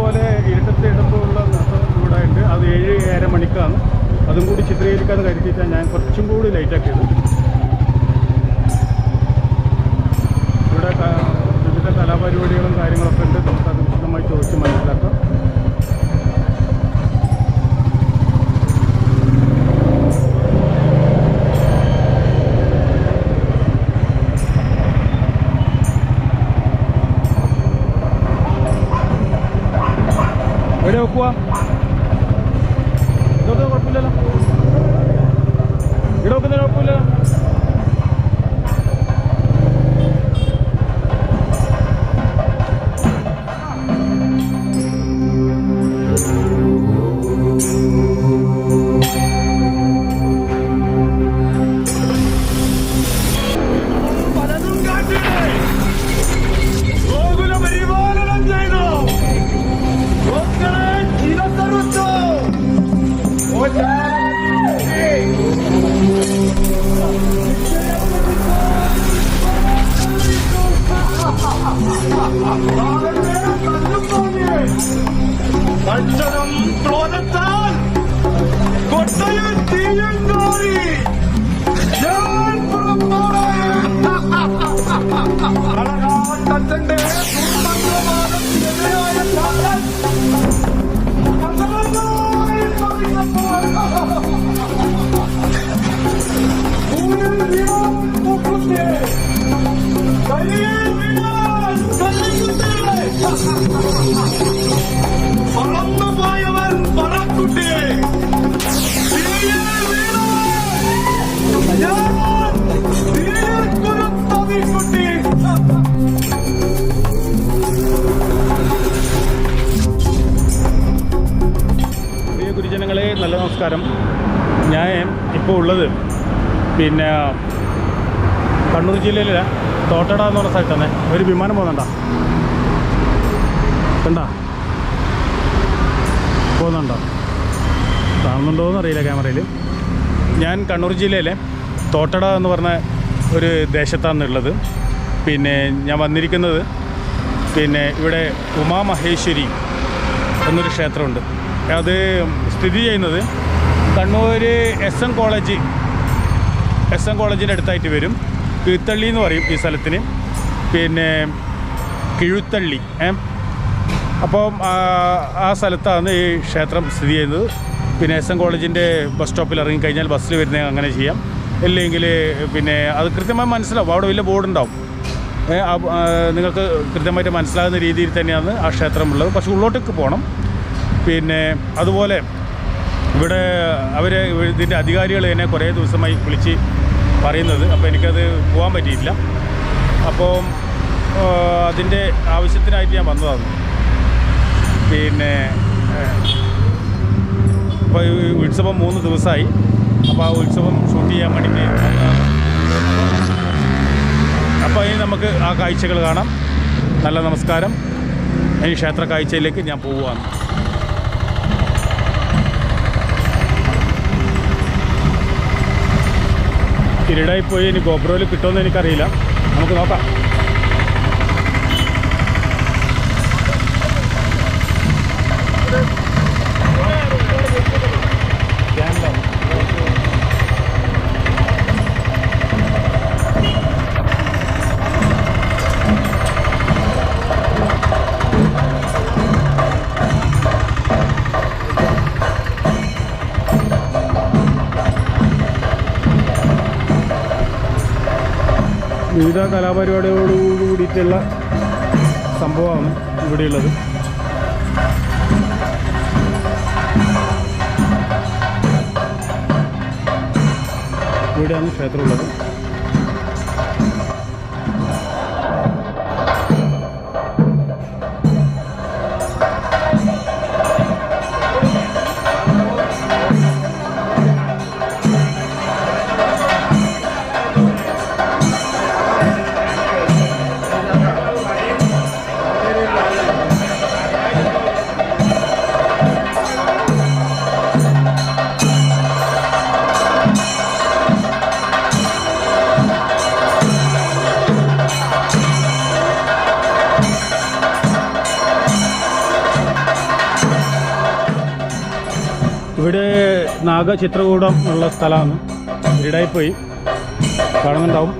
അതുപോലെ ഇരുട്ടത്തെ ഇടത്തുള്ള നൃത്തം ഇവിടെ ഉണ്ട്. അത് 7-7:30 മണിക്കാണ്. അതും കൂടി ചിത്രീകരിക്കാതെ കരുതിയിട്ടാണ് ഞാൻ കുറച്ചും കൂടി ലൈറ്റാക്കിയത്. ഇവിടെ വിവിധ കലാപരിപാടികളും കാര്യങ്ങളൊക്കെ ഉണ്ട്. നമുക്കത് വിശദമായി ചോദിച്ച് മനസ്സിലാക്കാം. എവിടെ വെക്കുക? ഇതൊക്കെ കുഴപ്പമില്ലല്ലോ, ഇവിടെ വെക്കുന്നതിന് കുഴപ്പമില്ലല്ലോ. മത്സരം ക്രോധത്താൽ കൊട്ടയിൽ തീയും കോരി ഞാൻ തന്റെ എതിരായ പറന്നുപോയവൻ പറക്കുട്ടി കുട്ടി. പ്രിയ ഗുരുജനങ്ങളെ, നല്ല നമസ്കാരം. ഞാൻ ഇപ്പോൾ ഉള്ളത് പിന്നെ കണ്ണൂർ ജില്ലയിലെ തോട്ടട എന്ന് പറഞ്ഞ സ്ഥലത്താണ്. ഒരു വിമാനം പോകുന്നുണ്ടോ? കണ്ടോ? പോകുന്നുണ്ടോ? കാണുന്നുണ്ടോ എന്നറിയില്ല ക്യാമറയിൽ. ഞാൻ കണ്ണൂർ ജില്ലയിലെ തോട്ടട എന്ന് പറഞ്ഞ ഒരു ദേശത്താണുള്ളത്. പിന്നെ ഞാൻ വന്നിരിക്കുന്നത് പിന്നെ ഇവിടെ ഉമാമഹേശ്വരി എന്നൊരു ക്ഷേത്രമുണ്ട്. അത് സ്ഥിതി ചെയ്യുന്നത് കണ്ണൂർ എസ് എൻ കോളേജിൻ്റെ അടുത്തായിട്ട് വരും. കിഴുത്തള്ളി എന്ന് പറയും ഈ സ്ഥലത്തിന്. പിന്നെ കിഴുത്തള്ളി. അപ്പം ആ സ്ഥലത്താണ് ഈ ക്ഷേത്രം സ്ഥിതി ചെയ്യുന്നത്. പിന്നെ എസ് എൻ കോളേജിൻ്റെ ബസ് സ്റ്റോപ്പിൽ ഇറങ്ങിക്കഴിഞ്ഞാൽ ബസ്സിൽ വരുന്നത് അങ്ങനെ ചെയ്യാം. ഇല്ലെങ്കിൽ പിന്നെ അത് കൃത്യമായി മനസ്സിലാവും. അവിടെ വലിയ ബോർഡുണ്ടാവും. നിങ്ങൾക്ക് കൃത്യമായിട്ട് മനസ്സിലാകുന്ന രീതിയിൽ തന്നെയാണ് ആ ക്ഷേത്രം ഉള്ളത്. പക്ഷേ ഉള്ളോട്ടേക്ക് പോകണം. പിന്നെ അതുപോലെ ഇവിടെ ഇതിൻ്റെ അധികാരികൾ എന്നെ കുറേ ദിവസമായി വിളിച്ച് പറയുന്നത്. അപ്പോൾ എനിക്കത് പോകാൻ പറ്റിയില്ല. അപ്പോൾ അതിൻ്റെ ആവശ്യത്തിനായിട്ട് ഞാൻ വന്നതാണ്. പിന്നെ അപ്പോൾ ഈ ഉത്സവം 3 ദിവസമായി. അപ്പോൾ ആ ഉത്സവം ഷൂട്ട് ചെയ്യാൻ വേണ്ടിയിട്ട് അപ്പോൾ ഇനി നമുക്ക് ആ കാഴ്ചകൾ കാണാം. നല്ല നമസ്കാരം. ഇനി ക്ഷേത്ര കാഴ്ചയിലേക്ക് ഞാൻ പോവുകയാണ്. ഇരുടായിപ്പോയി. ഇനി ഗോപ്രോയിൽ കിട്ടുമെന്ന് എനിക്കറിയില്ല. നമുക്ക് നോക്കാം. വിവിധ കലാപരിപാടികളോട് കൂടിയിട്ടുള്ള സംഭവമാണ് ഇവിടെയുള്ളത്. ഇവിടെയാണ് ക്ഷേത്രമുള്ളത്. ഇവിടെ നാഗചിത്രകൂടം ഉള്ള സ്ഥലമാണ്. ഇവിടായി പോയി കാണുന്നുണ്ടാവും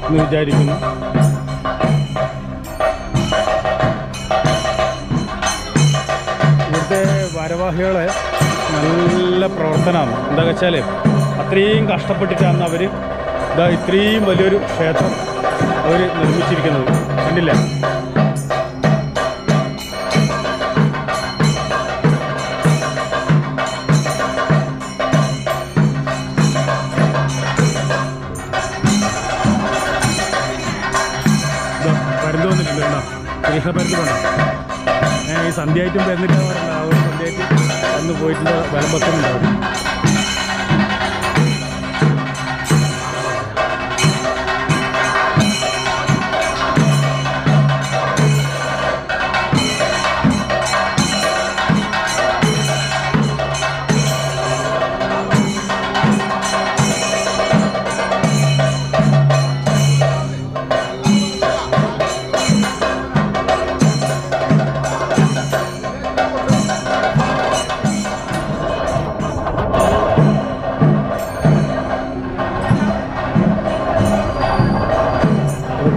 എന്ന് വിചാരിക്കുന്നു. ഇവിടുത്തെ ഭാരവാഹികളെ നല്ല പ്രവർത്തനമാണ്. എന്താ വെച്ചാൽ അത്രയും കഷ്ടപ്പെട്ടിട്ടാണ് അവർ ഇത്രയും വലിയൊരു ക്ഷേത്രം അവർ നിർമ്മിച്ചിരിക്കുന്നത്. കണ്ടില്ലേ? പരുന്ത് വന്നിട്ടുണ്ട് കേട്ടോ, കൃഷ്ണപരുന്ത് വേണം. ഈ സന്ധ്യയായിട്ടും വരുന്നിട്ടാണ് പറയുന്നത്. ആ ഒരു സന്ധ്യയായിട്ട് വന്ന് പോയിട്ടുണ്ട്, വിളമ്പത്തുന്നുണ്ടാവും.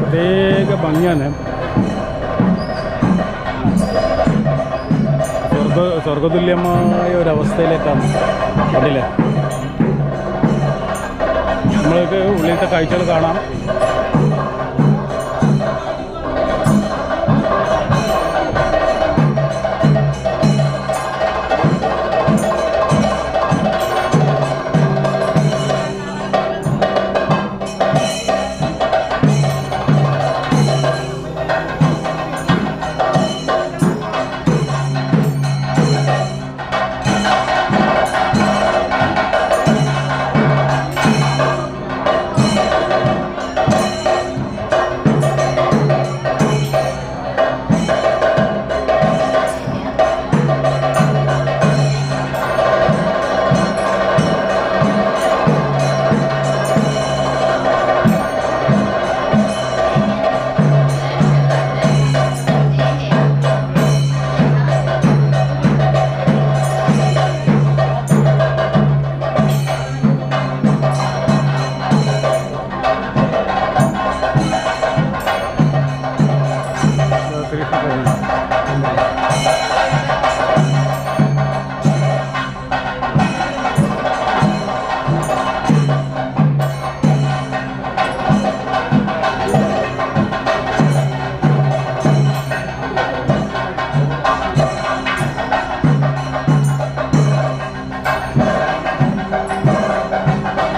പ്രത്യേക ഭംഗിയാണ്. സ്വർഗതുല്യമായ ഒരവസ്ഥയിലേക്കാണ്. കണ്ടില്ലേ? നമ്മൾക്ക് ഉള്ളിലത്തെ കാഴ്ചകൾ കാണാം.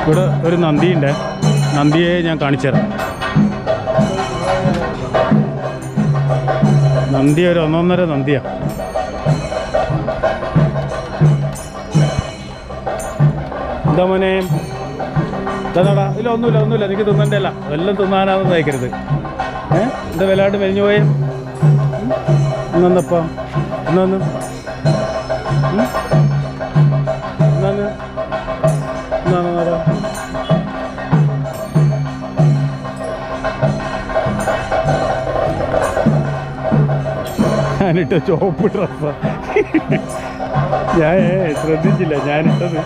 ഇവിടെ ഒരു നന്ദിയുണ്ട്. നന്ദിയെ ഞാൻ കാണിച്ചു തരാം. നന്ദി ഒരു ഒന്നൊന്നര നന്ദിയാണ്. എന്താ മോനെ? എന്താടാ? ഇല്ല, ഒന്നുമില്ല. എനിക്ക് തിന്നണ്ടേ അല്ല, എല്ലാം തിന്നാനാണെന്ന് നയിക്കരുത്. എന്താ വിലയായിട്ട് മെലിഞ്ഞു പോയേ? ഇന്നപ്പം ഇന്നൊന്ന് ഞാനിട്ട ചുവപ്പ് ഡ്രസ്സാ. ഞാൻ ശ്രദ്ധിച്ചില്ല ഞാനിട്ടത്.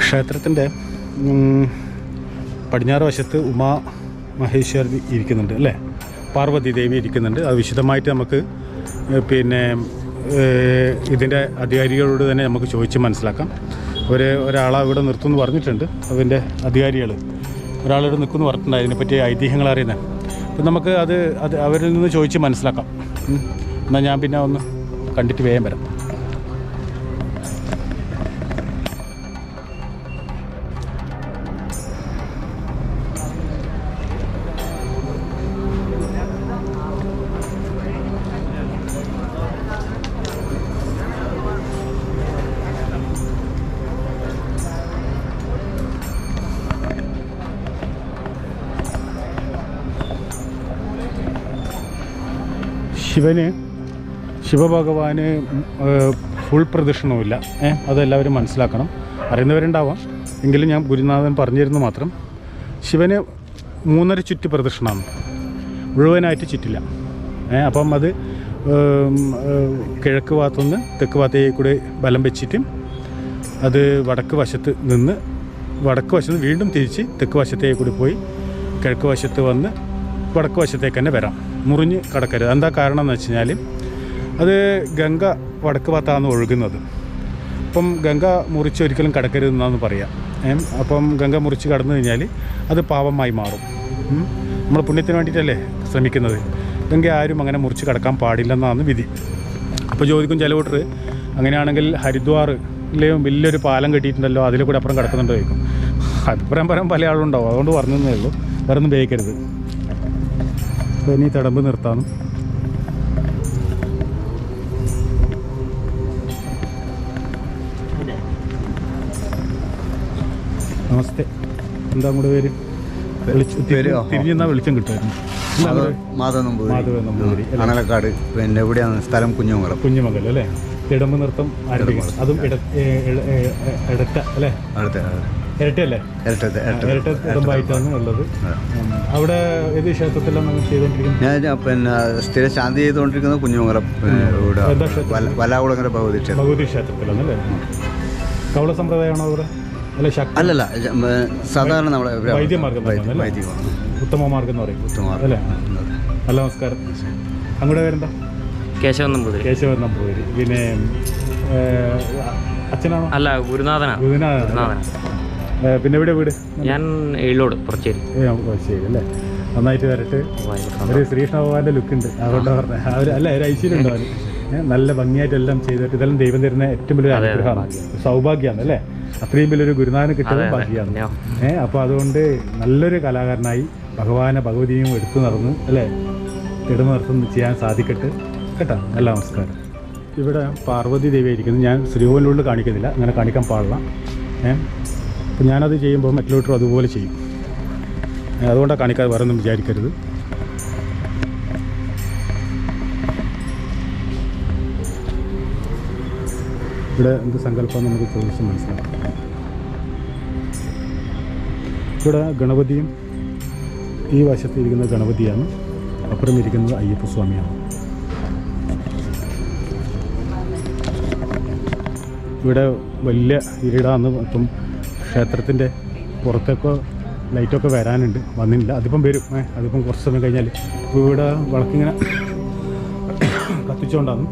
ക്ഷേത്രത്തിൻ്റെ പടിഞ്ഞാറ് വശത്ത് ഉമാ മഹേശ്വരി ഇരിക്കുന്നുണ്ട് അല്ലേ, പാർവതി ദേവി ഇരിക്കുന്നുണ്ട്. അത് വിശദമായിട്ട് നമുക്ക് പിന്നെ ഇതിൻ്റെ അധികാരികളോട് തന്നെ നമുക്ക് ചോദിച്ച് മനസ്സിലാക്കാം. ഒരാളെ ഇവിടെ നിർത്തുമെന്ന് പറഞ്ഞിട്ടുണ്ട്, അതിൻ്റെ അധികാരികൾ ഒരാളോട് നിൽക്കുമെന്ന് പറഞ്ഞിട്ടുണ്ട്, അതിനെപ്പറ്റി ഐതിഹ്യങ്ങൾ അറിയുന്നത്. അപ്പം നമുക്ക് അത് അവരിൽ നിന്ന് ചോദിച്ച് മനസ്സിലാക്കാം. എന്നാൽ ഞാൻ പിന്നെ ഒന്ന് കണ്ടിട്ട് വേഗം വരാം. ശിവഭഗവാന് ഫുൾ പ്രദക്ഷിണവുമില്ല, അതെല്ലാവരും മനസ്സിലാക്കണം. അറിയുന്നവരുണ്ടാവാം, എങ്കിലും ഞാൻ ഗുരുനാഥൻ പറഞ്ഞിരുന്നു മാത്രം. ശിവന് 3.5 ചുറ്റ് പ്രദക്ഷിണമാണ്, മുഴുവനായിട്ട് ചുറ്റില്ല. അപ്പം അത് കിഴക്ക് ഭാഗത്തുനിന്ന് തെക്ക് ഭാഗത്തേക്ക് കൂടി ബലം വെച്ചിട്ട് അത് വടക്ക് വശത്ത് നിന്ന് വീണ്ടും തിരിച്ച് തെക്ക് വശത്തേക്ക് കൂടി പോയി കിഴക്ക് വശത്ത് വന്ന് വടക്ക് വശത്തേക്ക് തന്നെ വരാം. മുറിഞ്ഞ് കടക്കരുത്. എന്താ കാരണം എന്ന് വെച്ച് കഴിഞ്ഞാൽ അത് ഗംഗ വടക്ക് ഭാഗത്താണ് ഒഴുകുന്നത്. അപ്പം ഗംഗ മുറിച്ച് ഒരിക്കലും കടക്കരുതെന്നാണ് പറയാം. അപ്പം ഗംഗ മുറിച്ച് കടന്നു കഴിഞ്ഞാൽ അത് പാപമായി മാറും. നമ്മൾ പുണ്യത്തിന് വേണ്ടിയിട്ടല്ലേ ശ്രമിക്കുന്നത്. ഗംഗ ആരും അങ്ങനെ മുറിച്ച് കടക്കാൻ പാടില്ലെന്നാണ് വിധി. അപ്പോൾ ചോദിക്കും ചില കൂട്ടർ, അങ്ങനെയാണെങ്കിൽ ഹരിദ്വാറിലെയും വലിയൊരു പാലം കെട്ടിയിട്ടുണ്ടല്ലോ, അതിൽ കൂടെ അപ്പുറം കിടക്കുന്നുണ്ടോ ചോദിക്കും. അഭിപ്രായം പല ആളുണ്ടാവും, അതുകൊണ്ട് പറഞ്ഞതേ ഉള്ളൂ, വേറെ ഒന്നും ഉപയോഗിക്കരുത്. അപ്പോൾ ഇനി തടമ്പ് നിർത്താനും. നമസ്തേ, എന്താ കൂടെ പേര്? തിരിഞ്ഞെന്നാ വെളിച്ചം കിട്ടുമായിരുന്നു. മാധവ നമ്പൂതിരി, അണലക്കാട്. പിന്നെ എവിടെയാണ് സ്ഥലം? കുഞ്ഞുമംഗലം അല്ലേ? തിടമ്പ് നൃത്തം ആരംഭിക്കണം. അതും ഇടറ്റ അല്ലേ? ഇരട്ടയല്ലേ? ഇരട്ട തിടമ്പായിട്ടാണ് ഉള്ളത്. അവിടെ ഏത് ക്ഷേത്രത്തിലാണ് നമ്മൾ ചെയ്തുകൊണ്ടിരിക്കുന്നത്? ഞാൻ പിന്നെ സ്ഥിരം ശാന്തി ചെയ്തുകൊണ്ടിരിക്കുന്നത് കുഞ്ഞുമംഗലം വലാകുളങ്ങര ഭഗവതി ക്ഷേത്രത്തിലാണ് അല്ലേ? കവള സമ്പ്രദായമാണോ അവിടെ? അല്ലല്ല, സാധാരണ നമ്മളെ വൈദ്യമാർഗം, ഉത്തമമാർഗം എന്ന് പറയും അല്ലേ? നല്ല നമസ്കാരം. അങ്ങോട്ട് പേരെന്താ? കേശവൻ നമ്പൂതിരി. പിന്നെ അച്ഛനാണോ? അല്ല, ഗുരുനാഥനാണ്. പിന്നെ എവിടെ വീട്? ഞാൻ എഴിലോട് പുറച്ചേരി അല്ലേ? നന്നായിട്ട് വരട്ടെ. ഒരു ശ്രീകൃഷ്ണ ഭഗവാന്റെ ലുക്ക് ഉണ്ട്, അതുകൊണ്ട് പറഞ്ഞത്. അല്ല, ഒരു ഐശ്വര്യം ഉണ്ട് അവന്. നല്ല ഭംഗിയായിട്ടെല്ലാം ചെയ്തിട്ട് ഇതെല്ലാം ദൈവം തരുന്ന ഏറ്റവും വലിയൊരു അനുഗ്രഹമാണ്, സൗഭാഗ്യമാണ് അല്ലേ? അത്രയും വലിയൊരു ഗുരുനാഥന് കിട്ടുന്ന ഭാഗ്യമാണ്. അപ്പോൾ അതുകൊണ്ട് നല്ലൊരു കലാകാരനായി ഭഗവതിയും എടുത്തു നടന്ന് അല്ലേ, തിടമ്പ് നടത്തുന്ന ചെയ്യാൻ സാധിക്കട്ടെ കേട്ടോ. നല്ല നമസ്കാരം. ഇവിടെ പാർവതി ദേവി ഇരിക്കുന്നത്. ഞാൻ ശ്രീകോവിലുള്ളിൽ കാണിക്കുന്നില്ല, അങ്ങനെ കാണിക്കാൻ പാടില്ല. അപ്പം ഞാനത് ചെയ്യുമ്പോൾ മറ്റുള്ളവരും അതുപോലെ ചെയ്യും, അതുകൊണ്ടാണ് കാണിക്കാതെ വേറെ ഒന്നും വിചാരിക്കരുത്. ഇവിടെ എന്ത് സങ്കല്പം നമുക്ക് ചോദിച്ച് മനസ്സിലാക്കാം. ഇവിടെ ഗണപതിയും, ഈ വശത്തിരിക്കുന്ന ഗണപതിയാണ്, അപ്പുറം ഇരിക്കുന്നത് അയ്യപ്പസ്വാമിയാണ്. ഇവിടെ വലിയ ഇരിടാന്ന്. ഇപ്പം ക്ഷേത്രത്തിൻ്റെ പുറത്തൊക്കെ ലൈറ്റൊക്കെ വരാനുണ്ട്, വന്നില്ല. അതിപ്പം വരും, അതിപ്പം കുറച്ച് സമയം കഴിഞ്ഞാൽ. ഇപ്പോൾ ഇവിടെ വിളക്കിങ്ങനെ കത്തിച്ചുകൊണ്ടാണ്.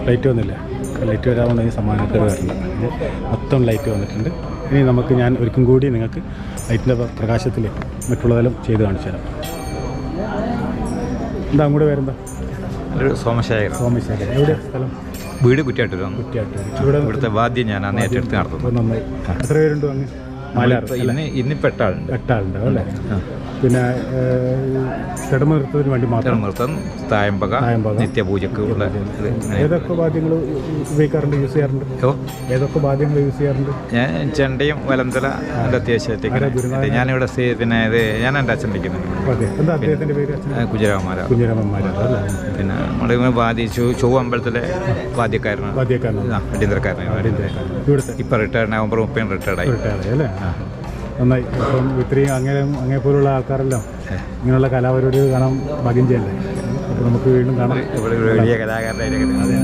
ലൈറ്റ് വന്നില്ല. ലൈറ്റ് വരാവുന്ന ഈ സമ്മാനത്തിൽ വരില്ല. മൊത്തം ലൈറ്റ് വന്നിട്ടുണ്ട്. ഇനി ഞാൻ ഒരിക്കലും കൂടി നിങ്ങൾക്ക് ലൈറ്റിൻ്റെ പ്രകാശത്തിൽ മറ്റുള്ളതെല്ലാം ചെയ്ത് കാണിച്ചു തരാം. എന്താ അങ്ങോട്ട് പേരെന്താ? സോമശേഖരൻ. എവിടെ സ്ഥലം? വീട് കുറ്റ്യാട്ടൂരാണ്. ഇവിടുത്തെ വാദ്യം ഞാൻ അന്ന് ഏറ്റെടുത്ത് നടത്തുന്നു. നന്നായി. എത്ര പേരുണ്ടോ അങ്ങ്? ഇന്നിപ്പോൾ 8 ആളുണ്ട്. 8 ആളുണ്ടാവും അല്ലേ? പിന്നെ ചടമ നൃത്തത്തിന് വേണ്ടി മാത്രം നൃത്തം തായമ്പക നിത്യപൂജക്ക് ഉള്ള ഇത്. ഏതൊക്കെ വാദ്യങ്ങൾ ഉപയോഗിക്കാറുണ്ട്, യൂസ് ചെയ്യാറുണ്ട്? ഏതൊക്കെ വാദ്യങ്ങൾ യൂസ് ചെയ്യാറുണ്ട്? ഞാൻ ചെണ്ടയും വലന്തല എൻ്റെ അത്യാവശ്യത്തേക്ക് ഞാനിവിടെ പിന്നെ ഇത് ഞാൻ എൻ്റെ അച്ഛൻ വിളിക്കുന്നുണ്ട്. എന്താ അദ്ദേഹത്തിൻ്റെ പേര്? കുജരാമന്മാരാണ്. പിന്നെ നമ്മുടെ ചൊവ്വ അമ്പലത്തിലെ വാദ്യക്കാരനാണ്, അടിയന്തരക്കാരനാണ്. ഇവിടുത്തെ ഇപ്പം റിട്ടയർഡ്, നവംബർ 30 റിട്ടയർഡായി അല്ലേ? നന്നായി. അപ്പം ഇത്രയും അങ്ങേ പോലുള്ള ആൾക്കാരെല്ലാം ഇങ്ങനെയുള്ള കലാപരിപാടികൾ കാണാൻ ഭാഗ്യം ചെയ്യല്ലേ? അപ്പോൾ നമുക്ക് വീണ്ടും കാണാം. ഇവിടെ വലിയ കലാകാരനായിരിക്കും. അതെ.